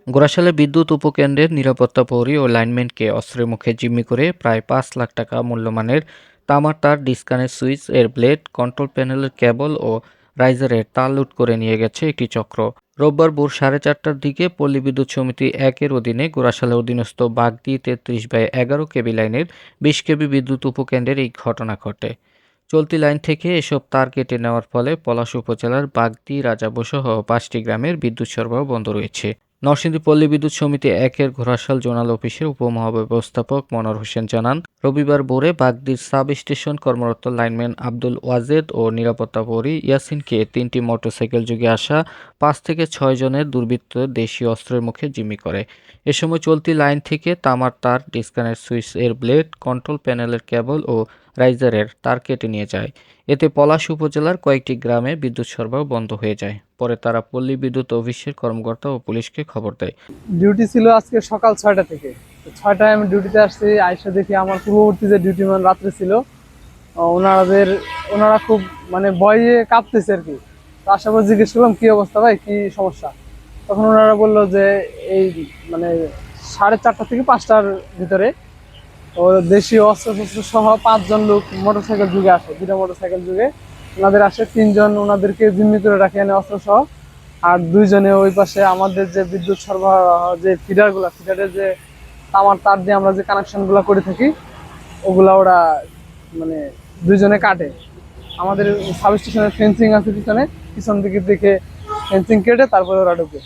গোরাশালে বিদ্যুৎ উপকেন্দ্রের নিরাপত্তা প্রহরী ও লাইনম্যানকে অস্ত্রের মুখে জিম্মি করে প্রায় ৫ লাখ টাকা মূল্যমানের তামার তার, ডিসকানেক্ট সুইচ এর ব্লেড, কন্ট্রোল প্যানেলের কেবল ও রাইজারের তার লুট করে নিয়ে গেছে একটি চক্র। রোববার ভোর 4:30টার দিকে পল্লী বিদ্যুৎ সমিতি ১-এর অধীনে গোরাশালের অধীনস্থ বাগদি ৩৩/১১ কেবি লাইনের ২০ কেবি বিদ্যুৎ উপকেন্দ্রের এই ঘটনা ঘটে। চলতি লাইন থেকে এসব তার কেটে নেওয়ার ফলে পলাশ উপজেলার বাগদি, রাজাবসহ ৫টি গ্রামের বিদ্যুৎ সরবরাহ বন্ধ রয়েছে। নরসিংদী পল্লী বিদ্যুৎ সমিতি ১-এর ঘোড়াশাল জোনাল অফিসের উপমহাব্যবস্থাপক মনোয়ার হোসেন জানান, রবিবার ভোরে বাগদির সাব স্টেশন কর্মরত লাইনম্যান আব্দুল ওয়াজেদ ও নিরাপত্তা প্রহরী ইয়াসিনকে ৩টি মোটরসাইকেল যোগে আসা ৫ থেকে ৬ জনের দুর্বৃত্ত দেশীয় অস্ত্রের মুখে জিম্মি করে। এ সময় চলতি লাইন থেকে তামার তার, ডিসকানেক্ট সুইচ এর ব্লেড, কন্ট্রোল প্যানেলের কেবল ও রাইজারের তার কেটে নিয়ে যায়। এতে পলাশ উপজেলার কয়েকটি গ্রামে বিদ্যুৎ সরবরাহ বন্ধ হয়ে যায়। পরে তারা পল্লী বিদ্যুৎ অফিসের কর্মকর্তা ও পুলিশকে খবর দেয়। ডিউটি ছিল আজকে সকাল ৬টা থেকে। ৬টায় আমি ডিউটিতে আসছি, আইসা দেখি আমার পূর্ববর্তী যে ডিউটি ম্যান রাত্রে ছিল, ওনারা খুব মানে ভয়ে কাঁপতেছে আর কি। তো আসার পর জিজ্ঞেস করলাম কি অবস্থা ভাই, কি সমস্যা। তখন ওনারা বললো যে এই মানে 4:30 থেকে 5টার ভিতরে ও দেশীয় অস্ত্র শস্ত্র সহ 5 জন লোক মোটরসাইকেল যুগে আসে, 2টা মোটরসাইকেল যুগে ওনাদের আসে। 3জন ওনাদেরকে জিম্মি করে রাখে এনে অস্ত্র সহ, আর 2জনে ওই পাশে আমাদের যে বিদ্যুৎ সরবরাহ যে ফিডারের যে তামার তার দিয়ে আমরা যে কানেকশনগুলো করে থাকি, ওগুলা ওরা মানে 2জনে কাটে। আমাদের সাব স্টেশনের ফেন্সিং আছে পিছনে, পিছন দিকে দেখে ফেন্সিং কেটে তারপরে ওরা ঢুকে।